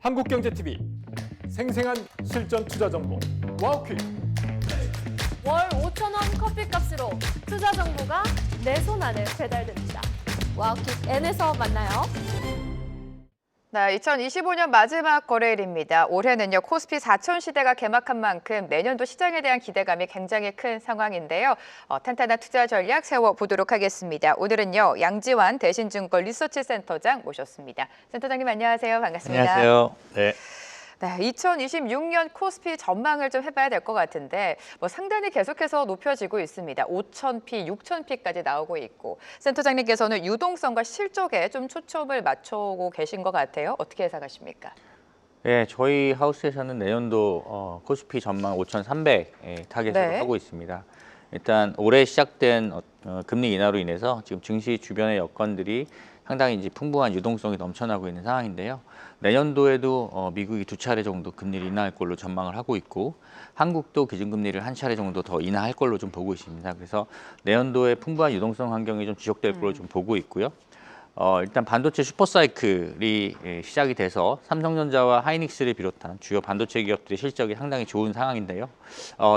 한국경제TV 생생한 실전 투자 정보 와우퀴. 월 5,000원 커피값으로 투자 정보가 내 손 안에 배달됩니다. 와우킥 N에서 만나요. 네, 2025년 마지막 거래일입니다. 올해는요, 코스피 4천 시대가 개막한 만큼 내년도 시장에 대한 기대감이 굉장히 큰 상황인데요. 탄탄한 투자 전략 세워보도록 하겠습니다. 오늘은요, 양지환 대신증권 리서치센터장 모셨습니다. 센터장님 안녕하세요. 반갑습니다. 안녕하세요. 네. 네, 2026년 코스피 전망을 좀 해봐야 될 것 같은데 상단이 계속해서 높여지고 있습니다. 5,000피, 6,000피까지 나오고 있고 센터장님께서는 유동성과 실적에 좀 초점을 맞추고 계신 것 같아요. 어떻게 예상하십니까? 네, 저희 하우스에서는 내년도 코스피 전망 5,300 타겟으로 네. 하고 있습니다. 일단 올해 시작된 금리 인하로 인해서 지금 증시 주변의 여건들이 상당히 이제 풍부한 유동성이 넘쳐나고 있는 상황인데요. 내년도에도 미국이 2차례 정도 금리를 인하할 걸로 전망을 하고 있고 한국도 기준금리를 1차례 정도 더 인하할 걸로 좀 보고 있습니다. 그래서 내년도에 풍부한 유동성 환경이 좀 지속될 걸로 좀 보고 있고요. 일단 반도체 슈퍼사이클이 시작이 돼서 삼성전자와 하이닉스를 비롯한 주요 반도체 기업들의 실적이 상당히 좋은 상황인데요.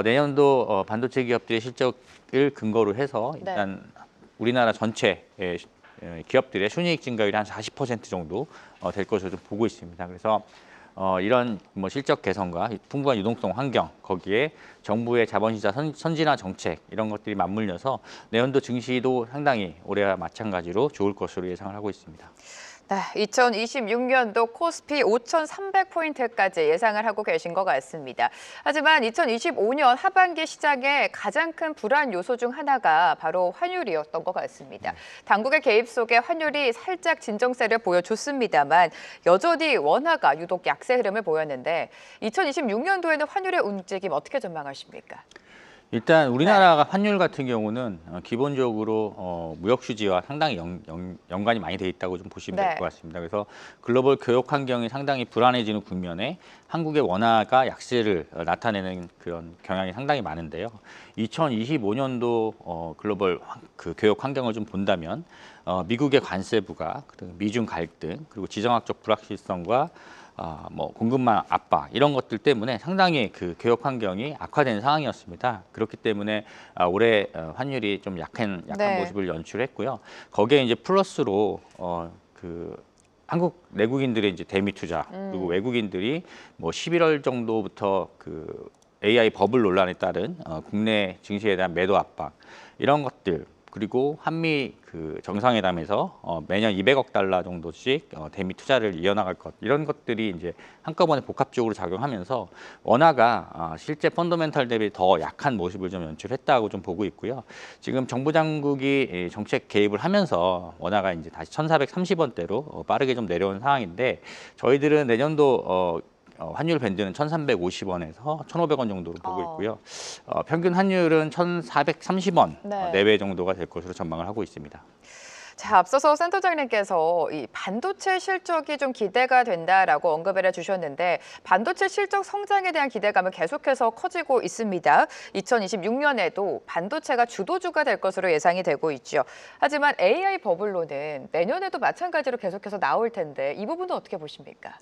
내년도 반도체 기업들의 실적을 근거로 해서 일단 우리나라 전체 기업들의 순이익 증가율이 한 40% 정도 될 것으로 좀 보고 있습니다. 그래서 이런 실적 개선과 풍부한 유동성 환경, 거기에 정부의 자본시장 선진화 정책 이런 것들이 맞물려서 내년도 증시도 상당히 올해와 마찬가지로 좋을 것으로 예상을 하고 있습니다. 네, 2026년도 코스피 5,300포인트까지 예상을 하고 계신 것 같습니다. 하지만 2025년 하반기 시장의 가장 큰 불안 요소 중 하나가 바로 환율이었던 것 같습니다. 당국의 개입 속에 환율이 살짝 진정세를 보여줬습니다만 여전히 원화가 유독 약세 흐름을 보였는데 2026년도에는 환율의 움직임 어떻게 전망하십니까? 일단 우리나라가 환율 같은 경우는 기본적으로 무역 수지와 상당히 연관이 많이 돼 있다고 좀 보시면 될 것 같습니다. 그래서 글로벌 교역 환경이 상당히 불안해지는 국면에 한국의 원화가 약세를 나타내는 그런 경향이 상당히 많은데요. 2025년도 글로벌 교역 환경을 좀 본다면 미국의 관세 부과, 미중 갈등, 그리고 지정학적 불확실성과 공급망 압박 이런 것들 때문에 상당히 그 교역 환경이 악화된 상황이었습니다. 그렇기 때문에 올해 환율이 좀 약한 모습을 연출했고요. 거기에 이제 플러스로 한국 내국인들의 이제 대미 투자 그리고 외국인들이 11월 정도부터 AI 버블 논란에 따른 국내 증시에 대한 매도 압박 이런 것들. 그리고 한미 정상회담에서 매년 200억 달러 정도씩 대미 투자를 이어나갈 것 이런 것들이 이제 한꺼번에 복합적으로 작용하면서 원화가 실제 펀더멘탈 대비 더 약한 모습을 좀 연출했다고 좀 보고 있고요. 지금 정부 당국이 정책 개입을 하면서 원화가 이제 다시 1,430원대로 빠르게 좀 내려온 상황인데 저희들은 내년도 환율 밴드는 1,350원에서 1,500원 정도로 보고 있고요. 평균 환율은 1,430원 내외 정도가 될 것으로 전망을 하고 있습니다. 자, 앞서서 센터장님께서 이 반도체 실적이 좀 기대가 된다라고 언급을 해주셨는데 반도체 실적 성장에 대한 기대감은 계속해서 커지고 있습니다. 2026년에도 반도체가 주도주가 될 것으로 예상이 되고 있죠. 하지만 AI 버블로는 내년에도 마찬가지로 계속해서 나올 텐데 이 부분은 어떻게 보십니까?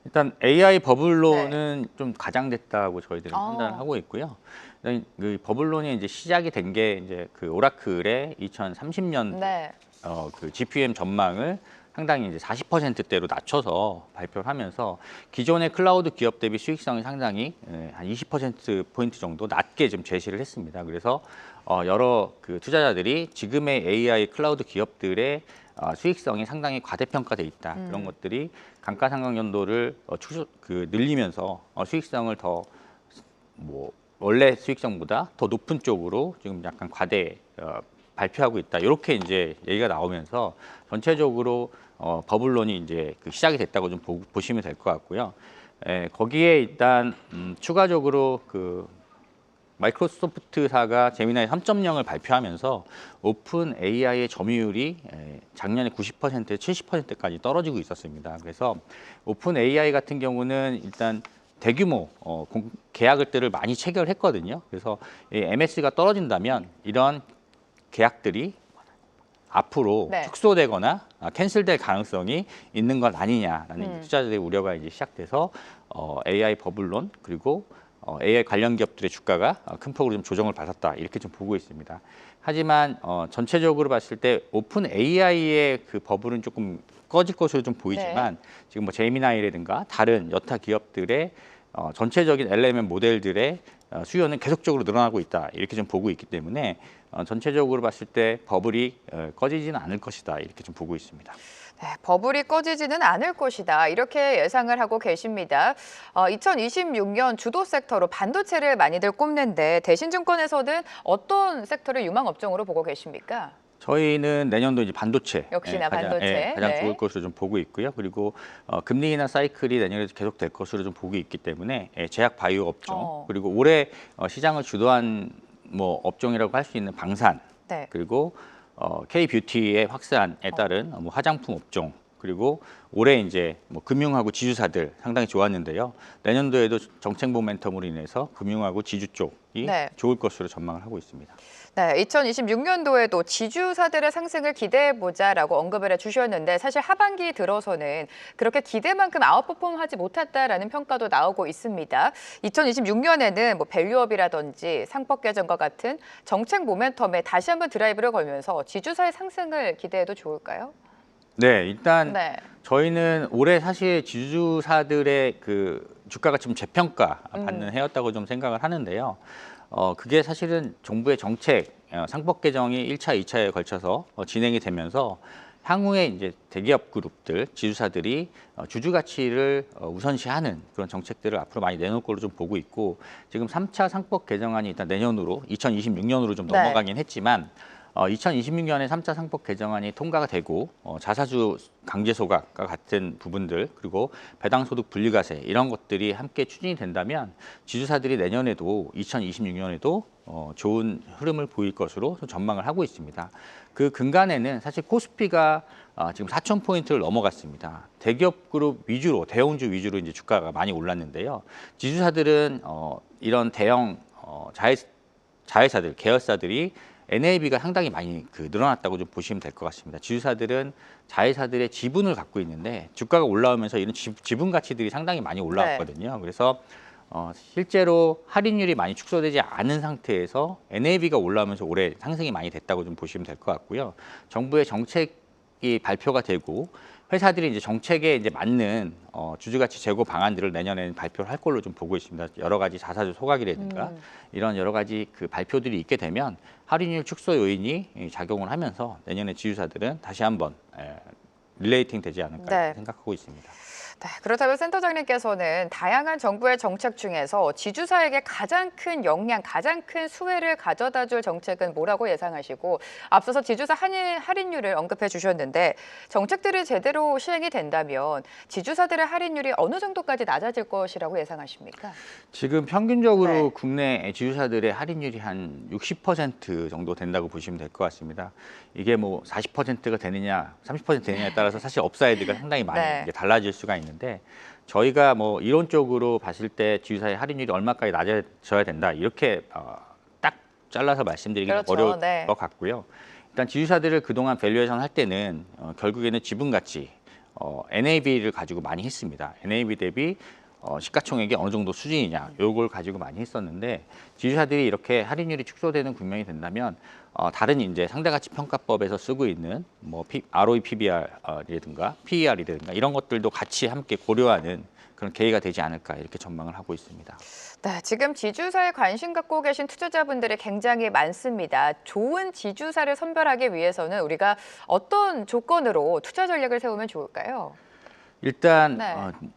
일단 AI 버블론은 좀 가장됐다고 저희들은 판단을 하고 있고요. 그 버블론이 이제 시작이 된 게 이제 오라클의 2030년 GPM 전망을 상당히 이제 40%대로 낮춰서 발표를 하면서 기존의 클라우드 기업 대비 수익성이 상당히 한 20%포인트 정도 낮게 좀 제시를 했습니다. 그래서 여러 투자자들이 지금의 AI 클라우드 기업들의 수익성이 상당히 과대평가돼 있다. 그런 것들이 감가상각연도를 늘리면서 수익성을 더 원래 수익성보다 더 높은 쪽으로 지금 약간 발표하고 있다. 이렇게 이제 얘기가 나오면서 전체적으로 버블론이 이제 시작이 됐다고 좀 보시면 될 것 같고요. 거기에 일단 추가적으로 마이크로소프트사가 제미나이 3.0을 발표하면서 오픈 AI의 점유율이 작년에 90%에 70%까지 떨어지고 있었습니다. 그래서 오픈 AI 같은 경우는 일단 대규모 계약들을 많이 체결했거든요. 그래서 MS가 떨어진다면 이런 계약들이 앞으로 네. 축소되거나 캔슬될 가능성이 있는 것 아니냐라는 투자자들의 우려가 이제 시작돼서 AI 버블론 그리고 AI 관련 기업들의 주가가 큰 폭으로 좀 조정을 받았다 이렇게 좀 보고 있습니다. 하지만 전체적으로 봤을 때 오픈 AI의 그 버블은 조금 꺼질 것으로 좀 보이지만 지금 뭐 제미나이라든가 다른 여타 기업들의 전체적인 LLM 모델들의 수요는 계속적으로 늘어나고 있다 이렇게 좀 보고 있기 때문에 전체적으로 봤을 때 버블이 꺼지지는 않을 것이다 이렇게 좀 보고 있습니다. 네, 버블이 꺼지지는 않을 것이다. 이렇게 예상을 하고 계십니다. 2026년 주도 섹터로 반도체를 많이들 꼽는데 대신증권에서는 어떤 섹터를 유망 업종으로 보고 계십니까? 저희는 내년도 이제 반도체 역시나 가장, 반도체. 가장 네. 좋을 것으로 좀 보고 있고요. 그리고 금리 인하 사이클이 내년에 계속 될 것으로 좀 보고 있기 때문에 제약 바이오 업종 그리고 올해 시장을 주도한 뭐 업종이라고 할 수 있는 방산 네. 그리고 K 뷰티의 확산에 따른 뭐 화장품 업종 그리고 올해 이제 뭐 금융하고 지주사들 상당히 좋았는데요. 내년도에도 정책 모멘텀으로 인해서 금융하고 지주 쪽이 네. 좋을 것으로 전망을 하고 있습니다. 네, 2026년도에도 지주사들의 상승을 기대해보자라고 언급을 해주셨는데 사실 하반기 들어서는 그렇게 기대만큼 아웃퍼폼하지 못했다라는 평가도 나오고 있습니다. 2026년에는 뭐 밸류업이라든지 상법 개정과 같은 정책 모멘텀에 다시 한번 드라이브를 걸면서 지주사의 상승을 기대해도 좋을까요? 네, 일단 네. 저희는 올해 사실 지주사들의 그 주가가 좀 재평가 받는 해였다고 좀 생각을 하는데요. 그게 사실은 정부의 정책, 상법 개정이 1차, 2차에 걸쳐서 진행이 되면서 향후에 이제 대기업 그룹들, 지주사들이 주주 가치를 우선시하는 그런 정책들을 앞으로 많이 내놓을 걸로 좀 보고 있고 지금 3차 상법 개정안이 일단 내년으로 2026년으로 좀 네. 넘어가긴 했지만 2026년에 3차 상법 개정안이 통과가 되고 자사주 강제 소각과 같은 부분들 그리고 배당소득 분리과세 이런 것들이 함께 추진이 된다면 지주사들이 내년에도 2026년에도 좋은 흐름을 보일 것으로 전망을 하고 있습니다. 그 근간에는 사실 코스피가 지금 4,000포인트를 넘어갔습니다. 대기업 그룹 위주로 대형주 위주로 이제 주가가 많이 올랐는데요. 지주사들은 이런 대형 자회사들 계열사들이 NAV가 상당히 많이 늘어났다고 좀 보시면 될 것 같습니다. 지주사들은 자회사들의 지분을 갖고 있는데 주가가 올라오면서 이런 지분 가치들이 상당히 많이 올라왔거든요. 그래서 실제로 할인율이 많이 축소되지 않은 상태에서 NAV가 올라오면서 올해 상승이 많이 됐다고 좀 보시면 될 것 같고요. 정부의 정책이 발표가 되고 회사들이 이제 정책에 이제 맞는 주주가치 제고 방안들을 내년에는 발표를 할 걸로 좀 보고 있습니다. 여러 가지 자사주 소각이라든가 이런 여러 가지 그 발표들이 있게 되면 할인율 축소 요인이 작용을 하면서 내년에 지주사들은 다시 한번 릴레이팅 되지 않을까 생각하고 있습니다. 네, 그렇다면 센터장님께서는 다양한 정부의 정책 중에서 지주사에게 가장 큰 영향, 가장 큰 수혜를 가져다 줄 정책은 뭐라고 예상하시고 앞서서 지주사 할인율을 언급해 주셨는데 정책들이 제대로 시행이 된다면 지주사들의 할인율이 어느 정도까지 낮아질 것이라고 예상하십니까? 지금 평균적으로 국내 지주사들의 할인율이 한 60% 정도 된다고 보시면 될 것 같습니다. 이게 뭐 40%가 되느냐, 30% 되느냐에 따라서 사실 업사이드가 상당히 많이 이제 달라질 수가 있는데 저희가 뭐 이론적으로 봤을 때 지주사의 할인율이 얼마까지 낮아져야 된다 이렇게 딱 잘라서 말씀드리기는 어려울 것 같고요. 일단 지주사들을 그동안 밸류에이션 할 때는 결국에는 지분 가치, NAV를 가지고 많이 했습니다. NAV 대비 시가총액이 어느 정도 수준이냐 요걸 가지고 많이 했었는데 지주사들이 이렇게 할인율이 축소되는 국면이 된다면 다른 이제 상대가치 평가법에서 쓰고 있는 뭐 ROE, PBR이라든가 PER이라든가 이런 것들도 같이 함께 고려하는 그런 계기가 되지 않을까 이렇게 전망을 하고 있습니다. 네, 지금 지주사에 관심 갖고 계신 투자자분들이 굉장히 많습니다. 좋은 지주사를 선별하기 위해서는 우리가 어떤 조건으로 투자 전략을 세우면 좋을까요? 일단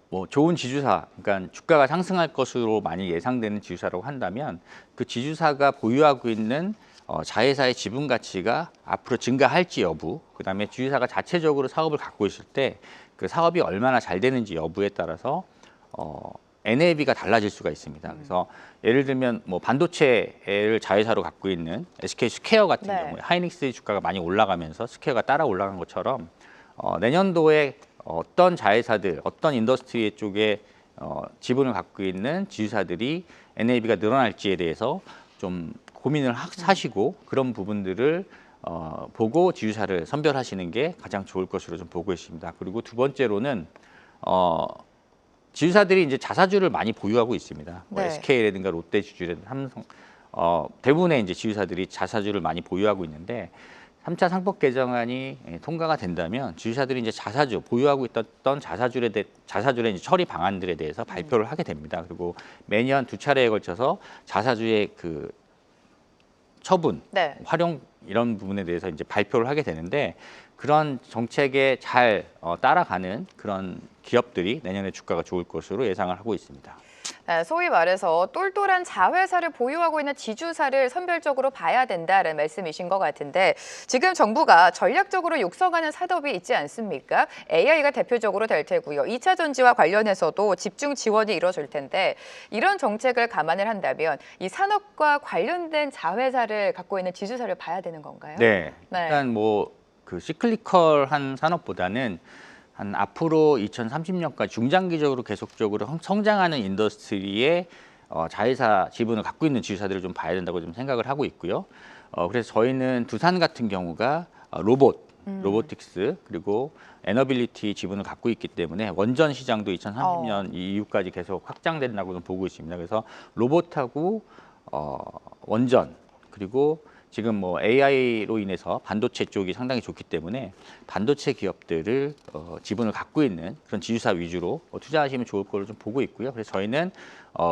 뭐 좋은 지주사, 그러니까 주가가 상승할 것으로 많이 예상되는 지주사라고 한다면 그 지주사가 보유하고 있는 자회사의 지분 가치가 앞으로 증가할지 여부, 그다음에 지주사가 자체적으로 사업을 갖고 있을 때 그 사업이 얼마나 잘 되는지 여부에 따라서 NAV가 달라질 수가 있습니다. 그래서 예를 들면 뭐 반도체를 자회사로 갖고 있는 SK 스퀘어 같은 경우에 하이닉스의 주가가 많이 올라가면서 스퀘어가 따라 올라간 것처럼 내년도에 어떤 자회사들, 어떤 인더스트리 쪽에 지분을 갖고 있는 지주사들이 NAV가 늘어날지에 대해서 좀 고민을 하시고 그런 부분들을 보고 지주사를 선별하시는 게 가장 좋을 것으로 좀 보고 있습니다. 그리고 두 번째로는 지주사들이 이제 자사주를 많이 보유하고 있습니다. 뭐 네. SK라든가 롯데지주라든가 삼성 대부분의 이제 지주사들이 자사주를 많이 보유하고 있는데 3차 상법 개정안이 통과가 된다면 지주사들이 이제 자사주 보유하고 있던 자사주의 이제 처리 방안들에 대해서 발표를 하게 됩니다. 그리고 매년 두 차례에 걸쳐서 자사주의 그 처분, 네. 활용 이런 부분에 대해서 이제 발표를 하게 되는데 그런 정책에 잘 따라가는 그런 기업들이 내년에 주가가 좋을 것으로 예상을 하고 있습니다. 네, 소위 말해서 똘똘한 자회사를 보유하고 있는 지주사를 선별적으로 봐야 된다는 말씀이신 것 같은데 지금 정부가 전략적으로 육성하는 산업이 있지 않습니까? AI가 대표적으로 될 테고요. 2차 전지와 관련해서도 집중 지원이 이루어질 텐데 이런 정책을 감안을 한다면 이 산업과 관련된 자회사를 갖고 있는 지주사를 봐야 되는 건가요? 네, 네. 일단 뭐 그 시클리컬한 산업보다는 한 앞으로 2030년까지 중장기적으로 계속적으로 성장하는 인더스트리의 자회사 지분을 갖고 있는 지주사들을 좀 봐야 된다고 좀 생각을 하고 있고요. 그래서 저희는 두산 같은 경우가 로보틱스 그리고 에너빌리티 지분을 갖고 있기 때문에 원전 시장도 2030년 이후까지 계속 확장된다고 좀 보고 있습니다. 그래서 로봇하고 원전 그리고 지금 뭐 AI로 인해서 반도체 쪽이 상당히 좋기 때문에 반도체 기업들을 지분을 갖고 있는 그런 지주사 위주로 투자하시면 좋을 걸로 좀 보고 있고요. 그래서 저희는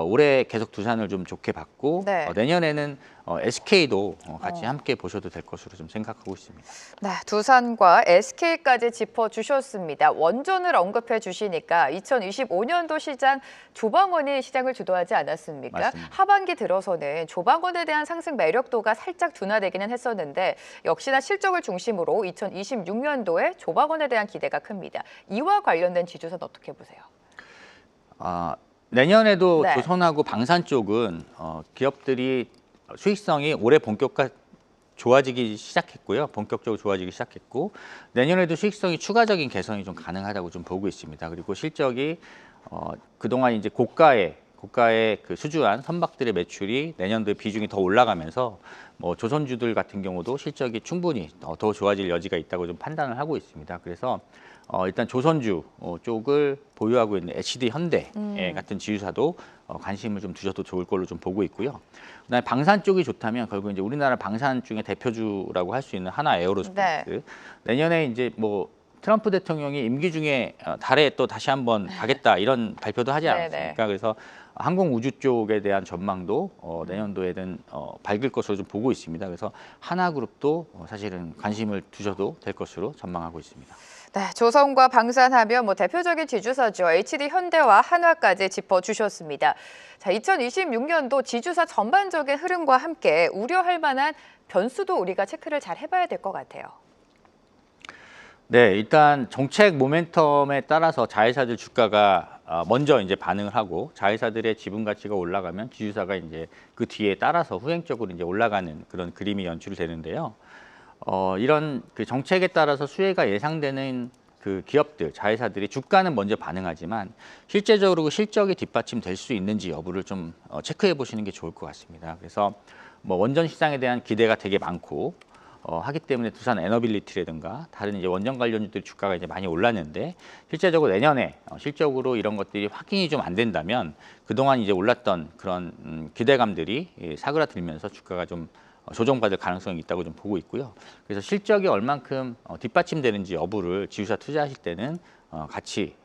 올해 계속 두산을 좀 좋게 봤고 네. 내년에는 SK도 같이 함께 보셔도 될 것으로 좀 생각하고 있습니다. 네, 두산과 SK까지 짚어주셨습니다. 원전을 언급해 주시니까 2025년도 시장 조방원이 시장을 주도하지 않았습니까? 맞습니다. 하반기 들어서는 조방원에 대한 상승 매력도가 살짝 둔화되기는 했었는데 역시나 실적을 중심으로 2026년도에 조방원에 대한 기대가 큽니다. 이와 관련된 지주사는 어떻게 보세요? 내년에도 네. 조선하고 방산 쪽은 기업들이 수익성이 올해 좋아지기 시작했고요. 본격적으로 좋아지기 시작했고 내년에도 수익성이 추가적인 개선이 좀 가능하다고 좀 보고 있습니다. 그리고 실적이 그동안 이제 고가의 그 수주한 선박들의 매출이 내년도에 비중이 더 올라가면서 뭐 조선주들 같은 경우도 실적이 충분히 더 좋아질 여지가 있다고 좀 판단을 하고 있습니다. 그래서 일단 조선주 쪽을 보유하고 있는 HD 현대 같은 지주사도 관심을 좀 두셔도 좋을 걸로 좀 보고 있고요. 그다음에 방산 쪽이 좋다면 결국 이제 우리나라 방산 중에 대표주라고 할 수 있는 하나 에어로스페이스. 네. 내년에 이제 뭐 트럼프 대통령이 임기 중에 달에 또 다시 한번 가겠다 이런 발표도 하지 네네. 않았습니까? 그래서 항공 우주 쪽에 대한 전망도 내년도에는 밝을 것으로 좀 보고 있습니다. 그래서 하나그룹도 사실은 관심을 두셔도 될 것으로 전망하고 있습니다. 네, 조선과 방산하면 뭐 대표적인 지주사죠. HD 현대와 한화까지 짚어주셨습니다. 자, 2026년도 지주사 전반적인 흐름과 함께 우려할 만한 변수도 우리가 체크를 잘 해봐야 될 것 같아요. 네, 일단 정책 모멘텀에 따라서 자회사들 주가가 먼저 이제 반응을 하고 자회사들의 지분 가치가 올라가면 지주사가 이제 그 뒤에 따라서 후행적으로 이제 올라가는 그런 그림이 연출되는데요. 이런 그 정책에 따라서 수혜가 예상되는 그 기업들, 자회사들이 주가는 먼저 반응하지만 실제적으로 그 실적이 뒷받침될 수 있는지 여부를 좀 체크해 보시는 게 좋을 것 같습니다. 그래서 뭐 원전 시장에 대한 기대가 되게 많고 하기 때문에 두산 에너빌리티라든가 다른 이제 원전 관련주들 주가가 이제 많이 올랐는데 실제적으로 내년에 실적으로 이런 것들이 확인이 좀 안 된다면 그동안 이제 올랐던 그런 기대감들이 사그라들면서 주가가 좀 조정받을 가능성이 있다고 좀 보고 있고요. 그래서 실적이 얼만큼 뒷받침되는지 여부를 지주사 투자하실 때는 같이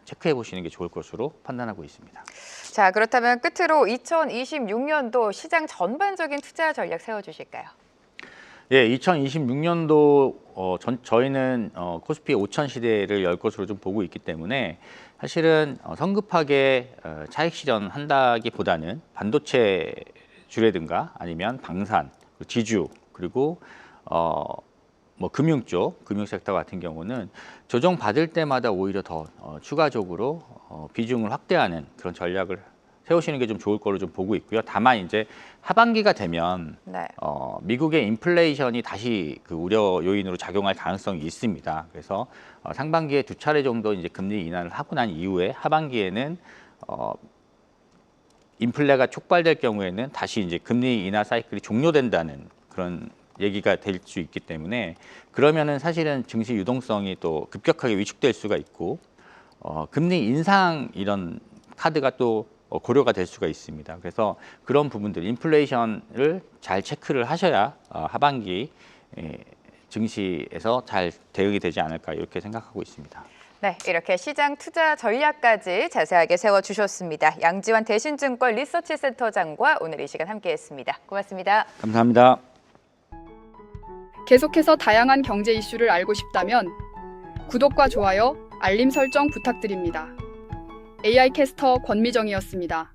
체크해 보시는 게 좋을 것으로 판단하고 있습니다. 자, 그렇다면 끝으로 2026년도 시장 전반적인 투자 전략 세워주실까요? 예, 2026년도 저희는 코스피 5천 시대를 열 것으로 좀 보고 있기 때문에 사실은 성급하게 차익 실현한다기보다는 반도체 주라든가 아니면 방산, 지주 그리고 뭐 금융 쪽, 금융 섹터 같은 경우는 조정 받을 때마다 오히려 더 추가적으로 비중을 확대하는 그런 전략을 세우시는 게 좀 좋을 거로 좀 보고 있고요. 다만 이제 하반기가 되면 네. 미국의 인플레이션이 다시 그 우려 요인으로 작용할 가능성이 있습니다. 그래서 상반기에 두 차례 정도 이제 금리 인하를 하고 난 이후에 하반기에는 인플레가 촉발될 경우에는 다시 이제 금리 인하 사이클이 종료된다는 그런 얘기가 될 수 있기 때문에 그러면은 사실은 증시 유동성이 또 급격하게 위축될 수가 있고 금리 인상 이런 카드가 또 고려가 될 수가 있습니다. 그래서 그런 부분들 인플레이션을 잘 체크를 하셔야 하반기 증시에서 잘 대응이 되지 않을까 이렇게 생각하고 있습니다. 네, 이렇게 시장 투자 전략까지 자세하게 세워주셨습니다. 양지환 대신증권 리서치센터장과 오늘 이 시간 함께했습니다. 고맙습니다. 감사합니다. 계속해서 다양한 경제 이슈를 알고 싶다면 구독과 좋아요, 알림 설정 부탁드립니다. AI 캐스터 권미정이었습니다.